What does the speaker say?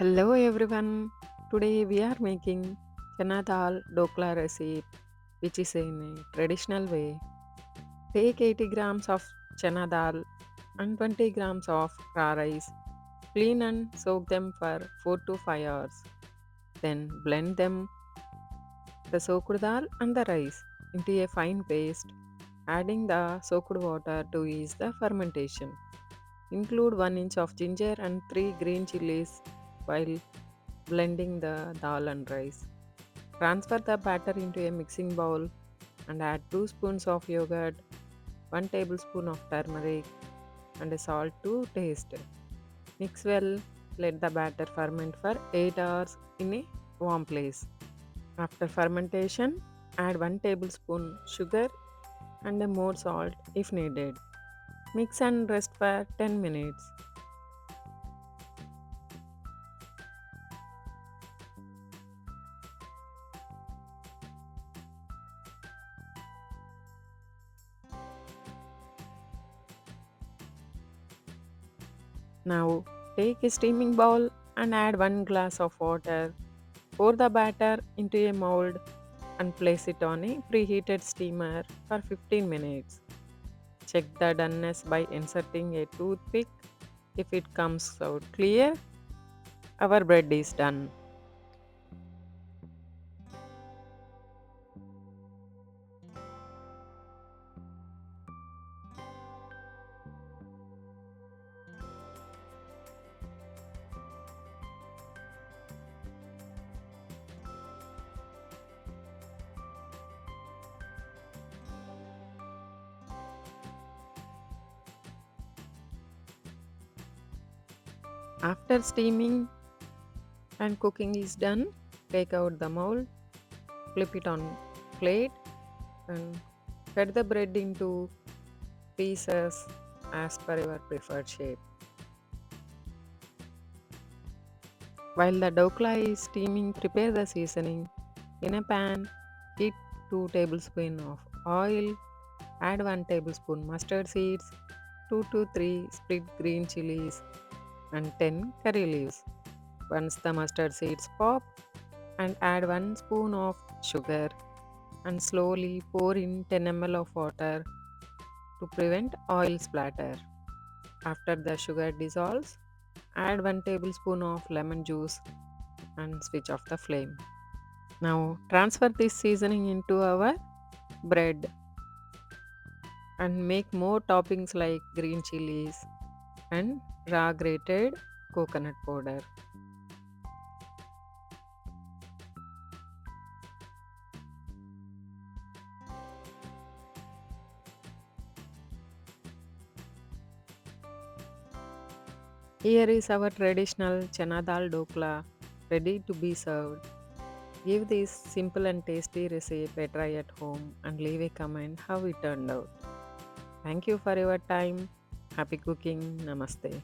Hello everyone. Today we are making Chana Dal Dhokla recipe, which is in a traditional way. Take 80 grams of Chana Dal and 20 grams of raw rice. Clean and soak them for 4 to 5 hours. Then blend them, the soaked dal and the rice into a fine paste, adding the soaked water to ease the fermentation. Include 1 inch of ginger and 3 green chillies while blending the dal and rice. Transfer the batter into a mixing bowl and add 2 spoons of yogurt, 1 tablespoon of turmeric, and salt to taste. Mix well, let the batter ferment for 8 hours in a warm place. After fermentation, add 1 tablespoon sugar and more salt if needed. Mix and rest for 10 minutes. Now, take a steaming bowl and add 1 glass of water. Pour the batter into a mold and place it on a preheated steamer for 15 minutes. Check the doneness by inserting a toothpick. If it comes out clear, our bread is done. After steaming and cooking is done, take out the mold, flip it on plate, and cut the bread into pieces as per your preferred shape. While the dokla is steaming, prepare the seasoning. In a pan, heat 2 tablespoons of oil, add 1 tablespoon mustard seeds, 2 to 3 split green chilies, and 10 curry leaves. Once the mustard seeds pop, and add 1 spoon of sugar and slowly pour in 10 ml of water to prevent oil splatter. After the sugar dissolves, add 1 tablespoon of lemon juice and switch off the flame. Now transfer this seasoning into our bread and make more toppings like green chilies and raw grated coconut powder. Here is our traditional Chana Dal Dhokla ready to be served. Give this simple and tasty recipe a try at home and leave a comment how it turned out. Thank you for your time. Happy cooking. Namaste.